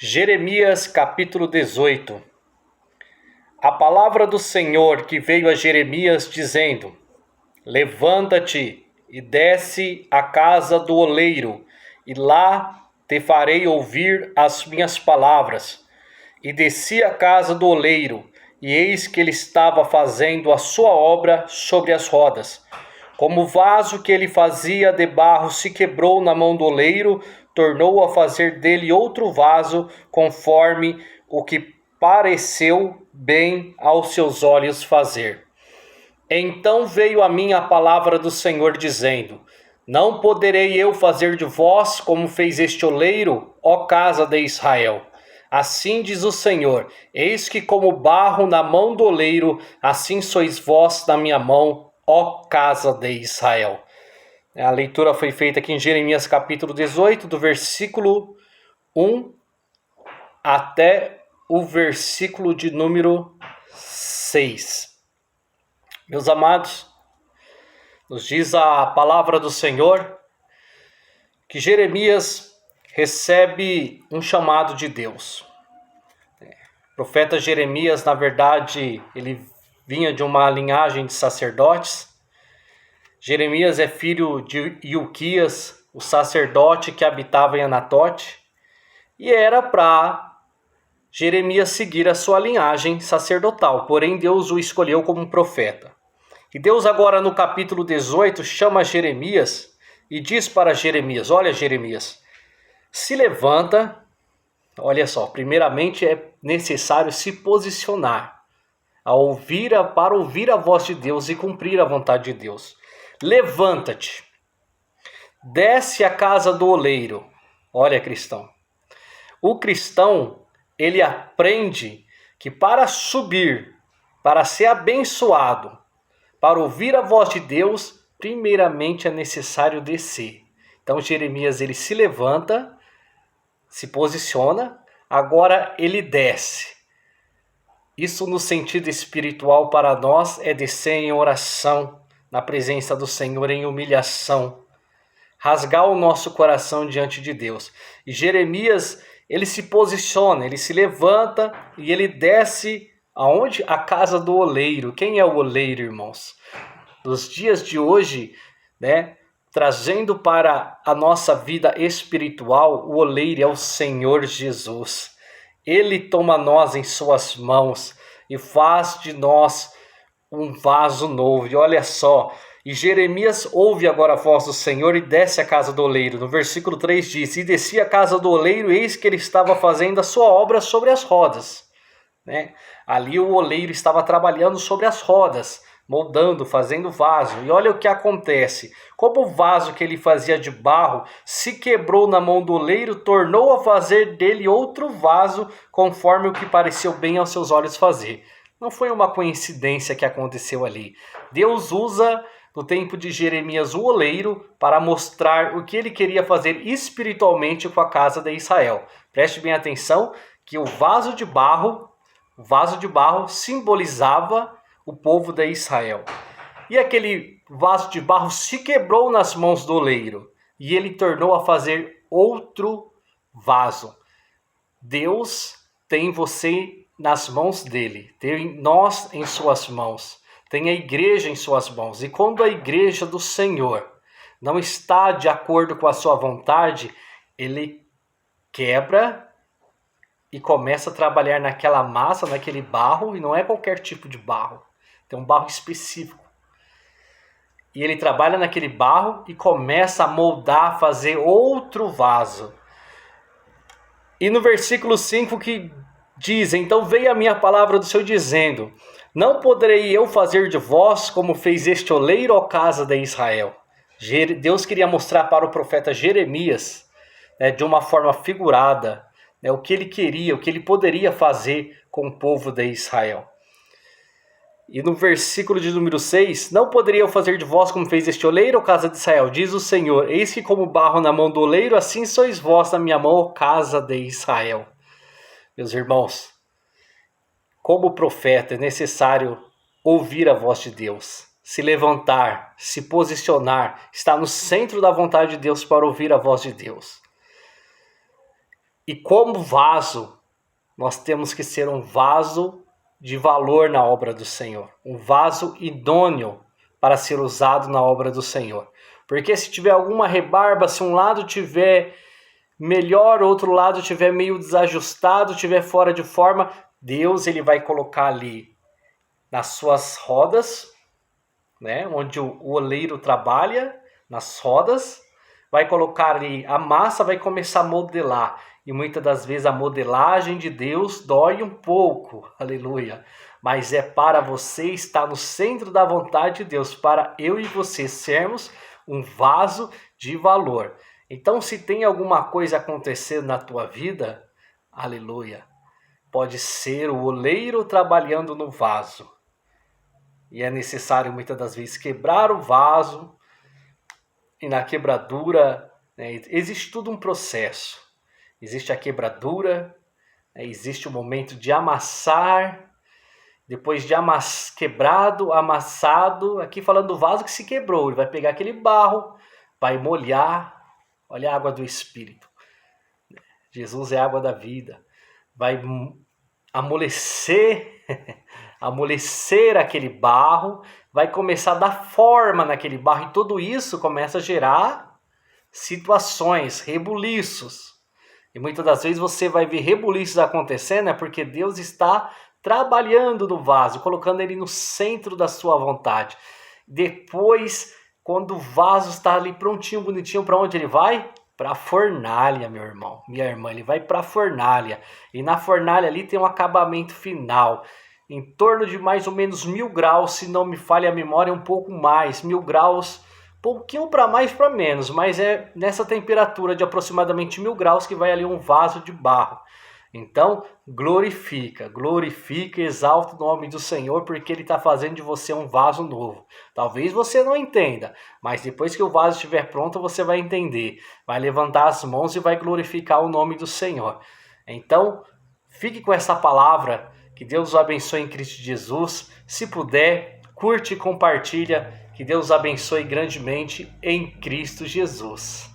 Jeremias capítulo 18. A palavra do Senhor que veio a Jeremias dizendo: Levanta-te e desce à casa do oleiro, e lá te farei ouvir as minhas palavras. E desci à casa do oleiro, e eis que ele estava fazendo a sua obra sobre as rodas. Como o vaso que ele fazia de barro se quebrou na mão do oleiro, tornou a fazer dele outro vaso, conforme o que pareceu bem aos seus olhos fazer. Então veio a mim a palavra do Senhor, dizendo: Não poderei eu fazer de vós como fez este oleiro, ó casa de Israel? Assim diz o Senhor: Eis que como barro na mão do oleiro, assim sois vós na minha mão, ó casa de Israel. A leitura foi feita aqui em Jeremias capítulo 18, do versículo 1 até o versículo de número 6. Meus amados, nos diz a palavra do Senhor que Jeremias recebe um chamado de Deus. O profeta Jeremias, na verdade, ele vinha de uma linhagem de sacerdotes. Jeremias é filho de Ilquias, o sacerdote que habitava em Anatote, e era para Jeremias seguir a sua linhagem sacerdotal, porém Deus o escolheu como profeta. E Deus agora no capítulo 18 chama Jeremias e diz para Jeremias: olha, Jeremias, se levanta. Olha só, primeiramente é necessário se posicionar para ouvir a voz de Deus e cumprir a vontade de Deus. Levanta-te, desce à casa do oleiro. Olha, cristão, o cristão, ele aprende que para subir, para ser abençoado, para ouvir a voz de Deus, primeiramente é necessário descer. Então Jeremias, ele se levanta, se posiciona, agora ele desce. Isso no sentido espiritual para nós é descer em oração, na presença do Senhor, em humilhação, rasgar o nosso coração diante de Deus. E Jeremias, ele se posiciona, ele se levanta e ele desce aonde? A casa do oleiro. Quem é o oleiro, irmãos? Nos dias de hoje, trazendo para a nossa vida espiritual, o oleiro é o Senhor Jesus. Ele toma nós em suas mãos e faz de nós um vaso novo. E olha só, e Jeremias ouve agora a voz do Senhor e desce à casa do oleiro. No versículo 3 diz: E desci à casa do oleiro, eis que ele estava fazendo a sua obra sobre as rodas. Ali o oleiro estava trabalhando sobre as rodas, moldando, fazendo vaso. E olha o que acontece. Como o vaso que ele fazia de barro se quebrou na mão do oleiro, tornou a fazer dele outro vaso, conforme o que pareceu bem aos seus olhos fazer. Não foi uma coincidência que aconteceu ali. Deus usa, no tempo de Jeremias, o oleiro para mostrar o que ele queria fazer espiritualmente com a casa de Israel. Preste bem atenção que o vaso de barro simbolizava o povo de Israel. E aquele vaso de barro se quebrou nas mãos do oleiro e ele tornou a fazer outro vaso. Deus tem você nas mãos dele, tem nós em suas mãos, tem a igreja em suas mãos. E quando a igreja do Senhor não está de acordo com a sua vontade, ele quebra e começa a trabalhar naquela massa, naquele barro, e não é qualquer tipo de barro, tem um barro específico. E ele trabalha naquele barro e começa a moldar, fazer outro vaso. E no versículo 5 que diz: Então veio a minha palavra do Senhor dizendo: Não poderei eu fazer de vós como fez este oleiro, ó casa de Israel. Deus queria mostrar para o profeta Jeremias, de uma forma figurada, o que ele queria, o que ele poderia fazer com o povo de Israel. E no versículo de número 6, não poderia eu fazer de vós como fez este oleiro, ó casa de Israel, diz o Senhor, eis que como barro na mão do oleiro, assim sois vós na minha mão, ó casa de Israel. Meus irmãos, como profeta é necessário ouvir a voz de Deus, se levantar, se posicionar, estar no centro da vontade de Deus para ouvir a voz de Deus. E como vaso, nós temos que ser um vaso de valor na obra do Senhor. Um vaso idôneo para ser usado na obra do Senhor. Porque se tiver alguma rebarba, se um lado tiver melhor, outro lado tiver meio desajustado, tiver fora de forma, Deus ele vai colocar ali nas suas rodas, né, onde o oleiro trabalha, nas rodas, vai colocar ali a massa, vai começar a modelar. E muitas das vezes a modelagem de Deus dói um pouco, aleluia. Mas é para você estar no centro da vontade de Deus, para eu e você sermos um vaso de valor. Então, se tem alguma coisa acontecendo na tua vida, aleluia, pode ser o oleiro trabalhando no vaso. E é necessário muitas das vezes quebrar o vaso, e na quebradura, né, existe todo um processo. Existe a quebradura, né, existe o momento de amassar, depois de quebrado, amassado, aqui falando do vaso que se quebrou, ele vai pegar aquele barro, vai molhar, olha a água do Espírito. Jesus é a água da vida. Vai amolecer, amolecer aquele barro, vai começar a dar forma naquele barro, e tudo isso começa a gerar situações, rebuliços. E muitas das vezes você vai ver rebuliços acontecendo, é porque Deus está trabalhando no vaso, colocando ele no centro da sua vontade. Depois, quando o vaso está ali prontinho, bonitinho, para onde ele vai? Para a fornalha, meu irmão, minha irmã, ele vai para a fornalha. E na fornalha ali tem um acabamento final, em torno de mais ou menos 1000 graus, se não me falha a memória, um pouco mais, 1000 graus, pouquinho para mais para menos, mas é nessa temperatura de aproximadamente 1000 graus que vai ali um vaso de barro. Então, glorifica, exalta o nome do Senhor, porque Ele está fazendo de você um vaso novo. Talvez você não entenda, mas depois que o vaso estiver pronto, você vai entender. Vai levantar as mãos e vai glorificar o nome do Senhor. Então, fique com essa palavra, que Deus o abençoe em Cristo Jesus. Se puder, curte e compartilha, que Deus o abençoe grandemente em Cristo Jesus.